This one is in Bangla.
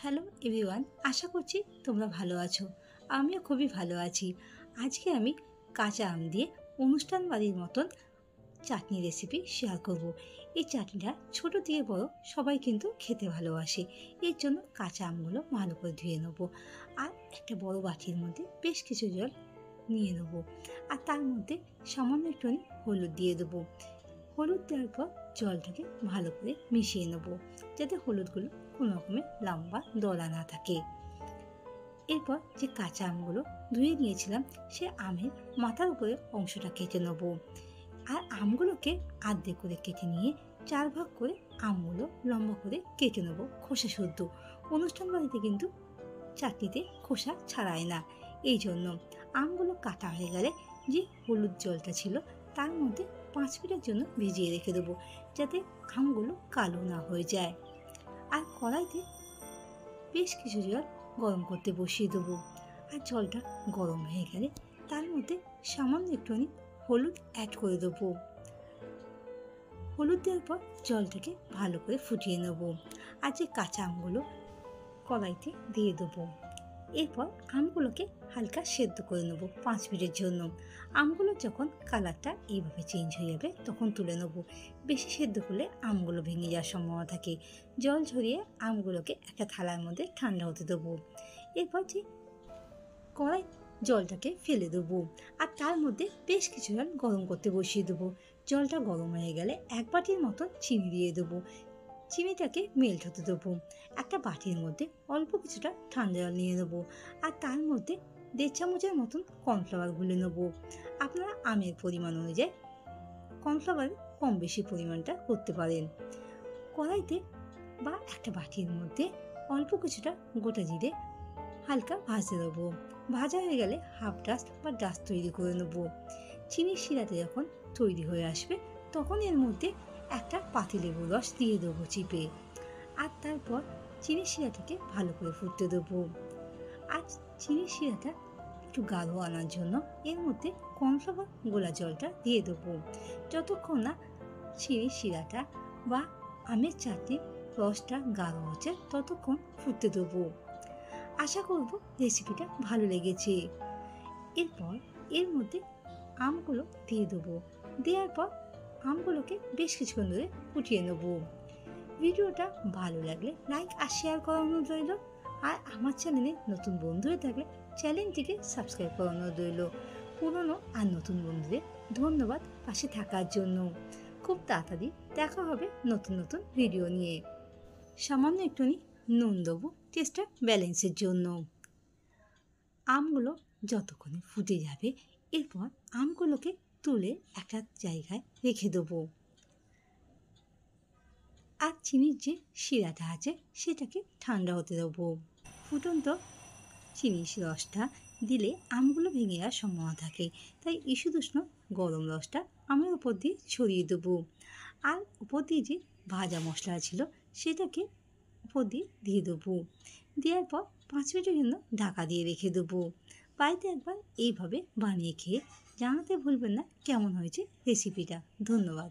হ্যালো এভরিওয়ান, আশা করছি তোমরা ভালো আছো। আমিও খুবই ভালো আছি। আজকে আমি কাঁচা আম দিয়ে অনুষ্ঠান বাড়ির মতন চাটনি রেসিপি শেয়ার করব। এই চাটনিটা ছোট থেকে বড় সবাই কিন্তু খেতে ভালোবাসে। এর জন্য কাঁচা আমগুলো ভালো করে ধুয়ে নেবো, আর একটা বড় বাটির মধ্যে বেশ কিছু জল নিয়ে নেবো, আর তার মধ্যে সামান্য একটুখানি হলুদ দিয়ে দেবো। হলুদ দেওয়ার পর জলটাকে ভালো করে মিশিয়ে নেবো, যাতে হলুদগুলো কোনো রকমের লম্বা দলা না থাকে। এরপর যে কাঁচা আমগুলো ধুয়ে নিয়েছিলাম, সে আমের মাথার উপরে অংশটা কেটে নেব, আর আমগুলোকে আধে করে কেটে নিয়ে 4 ভাগ করে আমগুলো লম্বা করে কেটে নেব খোসা শুদ্ধ। অনুষ্ঠান বাড়িতে কিন্তু চাটনিতে খোসা ছাড়ায় না, এই জন্য আমগুলো কাটা হয়ে গেলে যে হলুদ জলটা ছিল তার মধ্যে 5 মিনিটের জন্য ভিজিয়ে রেখে দেবো, যাতে আমগুলো কালো না হয়ে যায়। আর কড়াইতে বেশ কিছু জল গরম করতে বসিয়ে দেবো, আর জলটা গরম হয়ে গেলে তার মধ্যে সামান্য একটুখানি হলুদ অ্যাড করে দেবো। হলুদ দেওয়ার পর জলটাকে ভালো করে ফুটিয়ে নেব, আর যে কাঁচা আমগুলো কড়াইতে দিয়ে দেবো। এরপর আমগুলোকে হালকা সেদ্ধ করে নেব 5 মিনিটের জন্য। আমগুলো যখন কালারটা এইভাবে চেঞ্জ হয়ে যাবে তখন তুলে নেব। বেশি সেদ্ধ করলে আমগুলো ভেঙে যাওয়ার সম্ভাবনা থাকে। জল ঝরিয়ে আমগুলোকে একটা থালার মধ্যে ঠান্ডা হতে দেবো। এরপর যে কড়াই জলটাকে ফেলে দেবো, আর তার মধ্যে বেশ কিছু জল গরম করতে বসিয়ে দেবো। জলটা গরম হয়ে গেলে 1 বাটির মতন চিনি দিয়ে দেবো। চিনিটাকে মেল্ট হতে দেবো। একটা বাটির মধ্যে অল্প কিছুটা ঠান্ডা জল নিয়ে নেবো, আর তার মধ্যে 1.5 চামচের মতন কর্নফ্লাওয়ার গুলে নেবো। আপনারা আমের পরিমাণ অনুযায়ী কর্নফ্লাওয়ার কম বেশি পরিমাণটা করতে পারেন। কড়াইতে বা একটা বাটির মধ্যে অল্প কিছুটা গোটা জিরে হালকা ভাজতে দেবো। ভাজা হয়ে গেলে হাফ ডাস্ট বা ডাস্ট তৈরি করে নেবো। চিনির শিরাটা যখন তৈরি হয়ে আসবে তখন এর মধ্যে একটা পাতিলেবুর রস দিয়ে দেবো চিপে, আর তারপর চিনির শিরাটাকে ভালো করে ফুটতে দেবো। আর চিনির শিরাটা একটু গাঢ় আনার জন্য এর মধ্যে কর্নফ্লাওয়ার গোলা জলটা দিয়ে দেবো। যতক্ষণ না চিনির শিরাটা বা আমের চাটনির রসটা গাঢ় হচ্ছে ততক্ষণ ফুটতে দেবো। আশা করব রেসিপিটা ভালো লেগেছে। এরপর এর মধ্যে আমগুলো দিয়ে দেবো। দেওয়ার পর আমগুলোকে বেশ কিছুক্ষণ ধরে ফুটিয়ে নেব। ভিডিওটা ভালো লাগলে লাইক আর শেয়ার করার অনুরোধ রইল, আর আমার চ্যানেলে নতুন বন্ধু হয়ে থাকলে চ্যানেলটিকে সাবস্ক্রাইব করানো রইল। পুরনো আর নতুন বন্ধুদের ধন্যবাদ পাশে থাকার জন্য। খুব তাড়াতাড়ি দেখা হবে নতুন নতুন ভিডিও নিয়ে। সামান্য একটুখানি নুন দেবো টেস্টটা ব্যালেন্সের জন্য। আমগুলো যতক্ষণে ফুটে যাবে এরপর আমগুলোকে তুলে একটা জায়গায় রেখে দেবো, আর চিনির যে শিরাটা আছে সেটাকে ঠান্ডা হতে দেবো। ফুটন্ত চিনির রসটা দিলে আমগুলো ভেঙে যাওয়ার সম্ভাবনা থাকে, তাই ঈষদুষ্ণ গরম রসটা আমের উপর দিয়ে ছড়িয়ে দেবো। আর উপর দিয়ে যে ভাজা মশলা ছিল সেটাকে উপর দিয়ে দেবো। দেওয়ার পর 5 মিনিটের জন্য ঢাকা দিয়ে রেখে দেবো। বাড়িতে একবার এইভাবে বানিয়ে খেয়ে জানাতে ভুলবেন না কেমন হয়েছে রেসিপিটা। ধন্যবাদ।